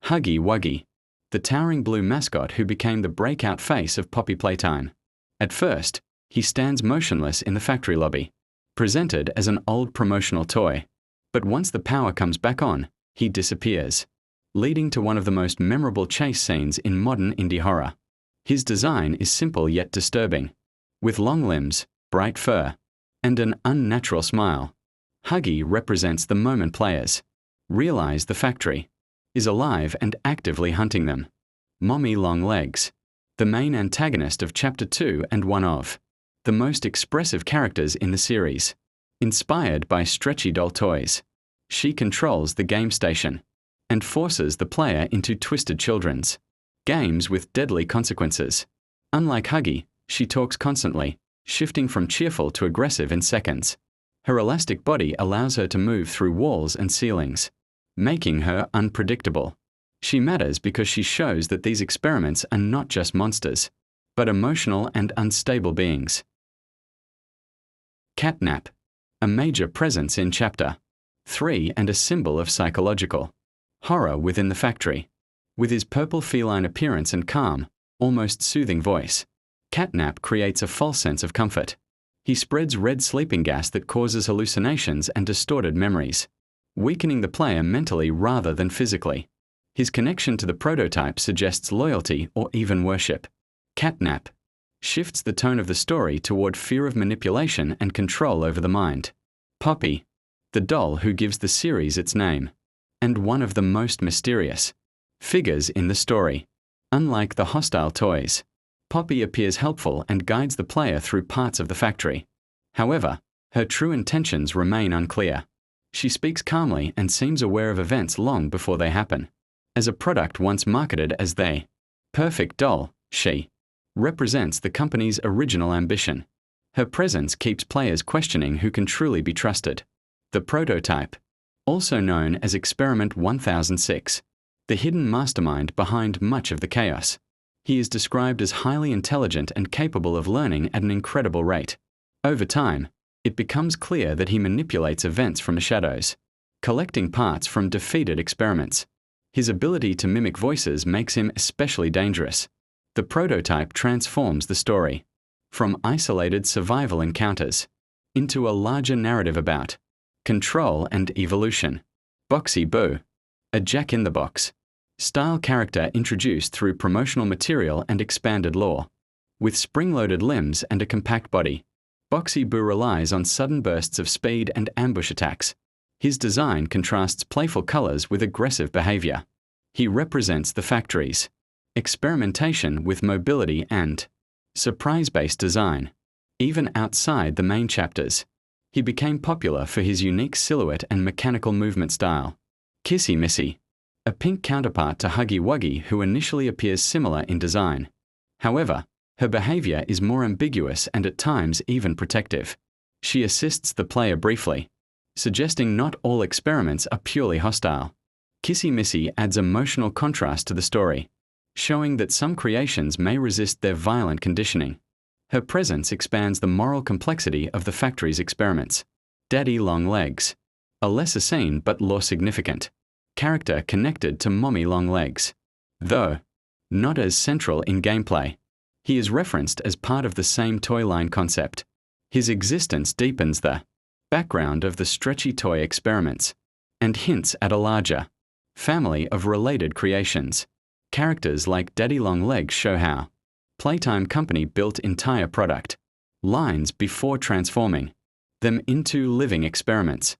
Huggy Wuggy, the towering blue mascot who became the breakout face of Poppy Playtime. At first, he stands motionless in the factory lobby, presented as an old promotional toy. But once the power comes back on, he disappears, leading to one of the most memorable chase scenes in modern indie horror. His design is simple yet disturbing. With long limbs, bright fur, and an unnatural smile, Huggy represents the moment players realize the factory is alive and actively hunting them. Mommy Long Legs, the main antagonist of Chapter 2 and one of the most expressive characters in the series. Inspired by stretchy doll toys, she controls the game station and forces the player into twisted children's games with deadly consequences. Unlike Huggy, she talks constantly, shifting from cheerful to aggressive in seconds. Her elastic body allows her to move through walls and ceilings, making her unpredictable. She matters because she shows that these experiments are not just monsters, but emotional and unstable beings. CatNap, a major presence in Chapter 3 and a symbol of psychological horror within the factory. With his purple feline appearance and calm, almost soothing voice, CatNap creates a false sense of comfort. He spreads red sleeping gas that causes hallucinations and distorted memories, weakening the player mentally rather than physically. His connection to the prototype suggests loyalty or even worship. CatNap shifts the tone of the story toward fear of manipulation and control over the mind. Poppy, the doll who gives the series its name, and one of the most mysterious figures in the story. Unlike the hostile toys, Poppy appears helpful and guides the player through parts of the factory. However, her true intentions remain unclear. She speaks calmly and seems aware of events long before they happen. As a product once marketed as the perfect doll, she represents the company's original ambition. Her presence keeps players questioning who can truly be trusted. The prototype, also known as Experiment 1006, the hidden mastermind behind much of the chaos. He is described as highly intelligent and capable of learning at an incredible rate. Over time, it becomes clear that he manipulates events from the shadows, collecting parts from defeated experiments. His ability to mimic voices makes him especially dangerous. The prototype transforms the story from isolated survival encounters into a larger narrative about control and evolution. Boxy Boo, a Jack-in-the-Box style character introduced through promotional material and expanded lore. With spring-loaded limbs and a compact body, Boxy Boo relies on sudden bursts of speed and ambush attacks. His design contrasts playful colors with aggressive behavior. He represents the factory's experimentation with mobility and surprise-based design. Even outside the main chapters, he became popular for his unique silhouette and mechanical movement style. Kissy Missy, a pink counterpart to Huggy Wuggy who initially appears similar in design. However, her behavior is more ambiguous and at times even protective. She assists the player briefly, suggesting not all experiments are purely hostile. Kissy Missy adds emotional contrast to the story, showing that some creations may resist their violent conditioning. Her presence expands the moral complexity of the factory's experiments. Daddy Long Legs, a lesser seen but lore significant character connected to Mommy Long Legs. Though not as central in gameplay, he is referenced as part of the same toy line concept. His existence deepens the background of the stretchy toy experiments and hints at a larger family of related creations. Characters like Daddy Long Legs show how Playtime Company built entire product lines before transforming them into living experiments.